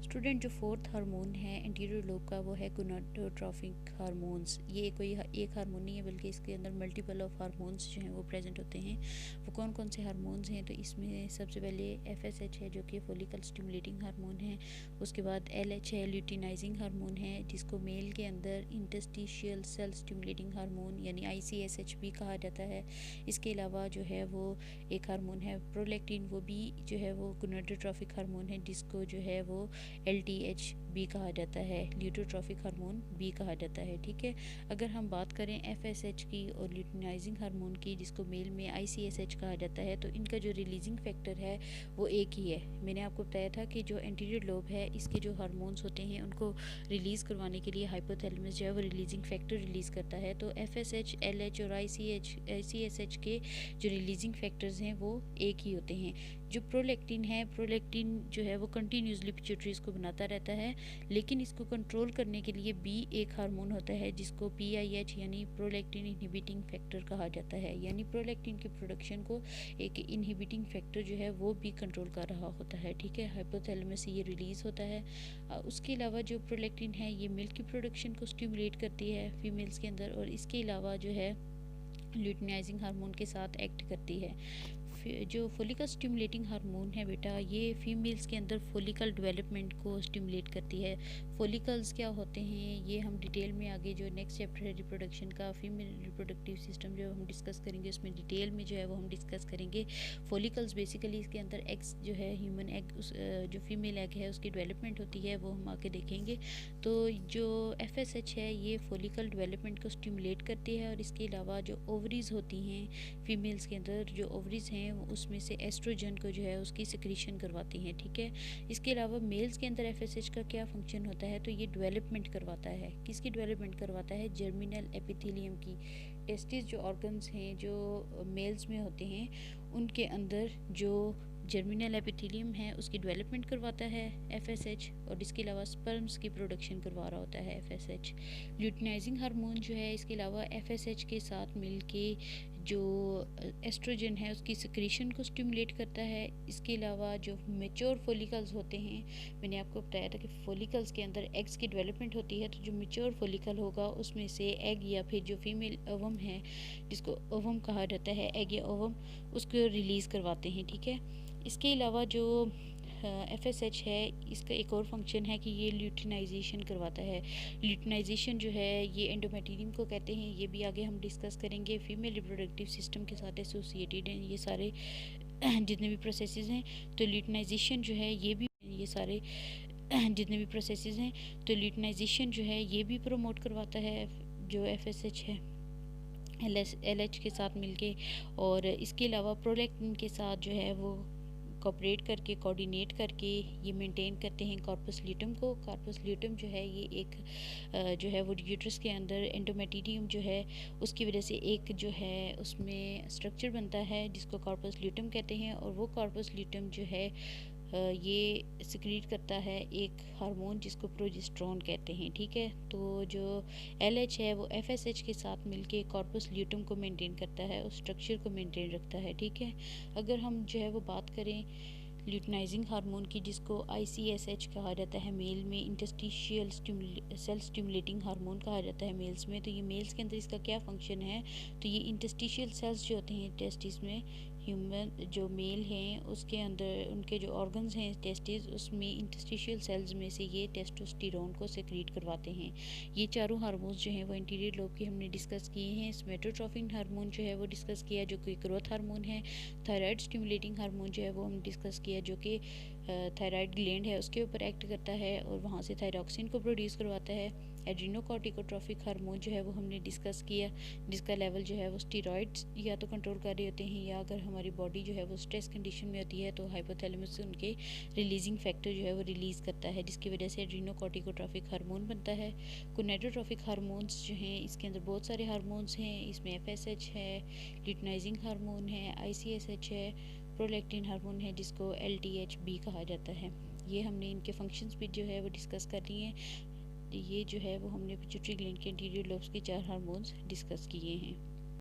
Student, जो fourth hormone है anterior lobe का वो है गोनाडोट्रोपिक हार्मोन्स। ये कोई एक हार्मोन नहीं है बल्कि इसके अंदर मल्टीपल ऑफ हार्मोन्स जो हैं वो प्रेजेंट होते हैं। वो कौन कौन से हार्मोन्स हैं? तो इसमें सबसे पहले FSH है जो कि फॉलिकल स्टिमुलेटिंग हार्मोन है। उसके बाद LH है, ल्यूटिनाइजिंग हार्मोन है, जिसको मेल के अंदर इंटरस्टिशियल सेल स्टिमुलेटिंग हार्मोन यानी ICSH भी कहा जाता है। इसके अलावा जो है वो एक हार्मोन है प्रोलैक्टिन, वो भी जो है वो गोनाडोट्रोपिक हार्मोन है, जिसको जो है वो LTH भी कहा जाता है, ल्यूटोट्रोपिक हार्मोन भी कहा जाता है। ठीक है, अगर हम बात करें FSH की और ल्यूटिनाइजिंग हार्मोन की, जिसको मेल में ICSH कहा जाता है, तो इनका जो रिलीजिंग फैक्टर है वो एक ही है। मैंने आपको बताया था कि जो एंटीरियर लोब है इसके जो हार्मोन्स होते हैं उनको रिलीज़ करवाने के लिए हाइपोथैलेमस जो है वो रिलीजिंग फैक्टर रिलीज़ करता है। तो FSH, LH और ICSH के जो रिलीजिंग फैक्टर्स हैं वो एक ही होते हैं। जो प्रोलैक्टिन है, प्रोलैक्टिन जो है वो कंटिन्यूसली पिट्यूटरीज को बनाता रहता है, लेकिन इसको कंट्रोल करने के लिए भी एक हार्मोन होता है जिसको PIH यानी प्रोलैक्टिन इनहिबिटिंग फैक्टर कहा जाता है। यानी प्रोलैक्टिन की प्रोडक्शन को एक इनहिबिटिंग फैक्टर जो है वो भी कंट्रोल कर रहा होता है। ठीक है, हाइपोथैलेमस से ये रिलीज़ होता है। उसके अलावा जो प्रोलैक्टिन है ये मिल्क की प्रोडक्शन को स्टिमुलेट करती है फीमेल्स के अंदर, और इसके अलावा जो है ल्यूटिनाइजिंग हार्मोन के साथ एक्ट करती है। जो फोलिकल स्टिमुलेटिंग हार्मोन है बेटा, ये फीमेल्स के अंदर फोलिकल डेवलपमेंट को स्टिमुलेट करती है। फोलिकल्स क्या होते हैं ये हम डिटेल में आगे जो नेक्स्ट चैप्टर है रिप्रोडक्शन का, फीमेल रिप्रोडक्टिव सिस्टम जो हम डिस्कस करेंगे उसमें डिटेल में जो है वो हम डिस्कस करेंगे। फोलिकल्स बेसिकली इसके अंदर एग्स जो है ह्यूमन एग, जो फीमेल एग है उसकी डेवलपमेंट होती है, वो हम आगे देखेंगे। तो जो FSH है ये फोलिकल डेवलपमेंट को स्टिमुलेट करती है, और इसके अलावा जो ओवरीज होती हैं फीमेल्स के अंदर, जो ओवरीज हैं उसमें से एस्ट्रोजन को जो है उसकी सिक्रीशन करवाती हैं। ठीक है, इसके अलावा मेल्स के अंदर FSH का क्या फंक्शन होता है? तो ये डेवलपमेंट करवाता है। किसकी डेवलपमेंट करवाता है? जर्मिनल एपिथेलियम की। टेस्टिस जो ऑर्गन्स हैं जो मेल्स में होते हैं उनके अंदर जो जर्मिनल एपिथेलियम है उसकी डेवलपमेंट करवाता है FSH, और इसके अलावा स्पर्म्स की प्रोडक्शन करवा रहा होता है FSH। ल्यूटिनाइजिंग हार्मोन जो है इसके अलावा FSH के साथ मिलके जो एस्ट्रोजन है उसकी सिक्रीशन को स्टिमुलेट करता है। इसके अलावा जो मेच्योर फोलिकल्स होते हैं, मैंने आपको बताया था कि फोलिकल्स के अंदर एग्स की डेवलपमेंट होती है, तो जो मेच्योर फोलिकल होगा उसमें से एग या फिर जो फीमेल ओवम है जिसको ओवम कहा जाता है, एग या ओवम, उसको रिलीज़ करवाते हैं। ठीक है, इसके अलावा जो FSH है इसका एक और फंक्शन है कि ये ल्यूटिनाइजेशन करवाता है। ल्यूटिनाइजेशन जो है ये एंडोमेटेरियम को कहते हैं, ये भी आगे हम डिस्कस करेंगे। फीमेल रिप्रोडक्टिव सिस्टम के साथ एसोसिएटेड हैं ये सारे जितने भी प्रोसेसेस हैं। तो ल्यूटिनाइजेशन जो है ये सारे जितने भी प्रोसेसेस हैं, तो ल्यूटिनाइजेशन जो है ये भी प्रमोट करवाता है जो FSH है LH के साथ मिलके, और इसके अलावा प्रोलैक्टिन के साथ जो है वो कोऑपरेट करके, कोऑर्डिनेट करके ये मेंटेन करते हैं कॉर्पस ल्यूटम को। कॉर्पस ल्यूटम जो है ये एक जो है वो यूट्रस के अंदर एंडोमेटेरियम जो है उसकी वजह से एक जो है उसमें स्ट्रक्चर बनता है जिसको कॉर्पस ल्यूटम कहते हैं, और वो कॉर्पस ल्यूटम जो है ये सिक्रीट करता है एक हार्मोन जिसको प्रोजेस्टेरोन कहते हैं। ठीक है, तो जो LH है वो FSH के साथ मिलके कॉर्पस ल्यूटम को मेंटेन करता है, उस स्ट्रक्चर को मेंटेन रखता है। ठीक है, अगर हम जो है वो बात करें ल्यूटिनाइजिंग हार्मोन की, जिसको ICSH कहा जाता है मेल में, इंटरस्टिशियल सेल स्टिमुलेटिंग हार्मोन कहा जाता है मेल्स में, तो ये मेल्स के अंदर इसका क्या फंक्शन है? तो ये इंटरस्टिशियल सेल्स जो होते हैं टेस्टिस में, ह्यूमन जो मेल हैं उसके अंदर उनके जो ऑर्गन्स हैं टेस्टिस, उसमें इंटरस्टिशियल सेल्स में से ये टेस्टोस्टेरोन को सेक्रेट करवाते हैं। ये चारों हार्मोन्स जो हैं वो इंटीरियर लोब के हमने डिस्कस किए हैं। सोमेटोट्रोपिन हार्मोन जो है वो डिस्कस किया जो कि ग्रोथ हार्मोन है। थायराइड स्टिमुलेटिंग हार्मोन जो है वो हम डिस्कस किया जो कि थायराइड ग्लैंड है उसके ऊपर एक्ट करता है और वहाँ से थायरॉक्सिन को प्रोड्यूस करवाता है। एड्रीनोकॉर्टिकोट्रोपिक हार्मोन जो है वो हमने डिस्कस किया, जिसका लेवल जो है वो स्टीरॉइड्स या तो कंट्रोल कर रहे होते हैं, या अगर हमारी बॉडी जो है वो स्ट्रेस कंडीशन में होती है तो हाइपोथैलेमस से उनके रिलीजिंग फैक्टर जो है वो रिलीज़ करता है, जिसकी वजह से एड्रीनोकॉर्टिकोट्रोपिक हार्मोन बनता है। गोनाडोट्रोपिक हार्मोन्स जो हैं इसके अंदर बहुत सारे हार्मोन्स हैं, इसमें FSH है, ल्यूटिनाइजिंग हार्मोन है, ICSH है, प्रोलैक्टिन हार्मोन है जिसको LTH भी कहा जाता है। ये हमने इनके फंक्शंस भी जो है वो डिस्कस कर लिए हैं। ये जो है वो हमने पिट्यूटरी ग्लैंड के इंटीरियर लोब्स के 4 हार्मोन्स डिस्कस किए हैं।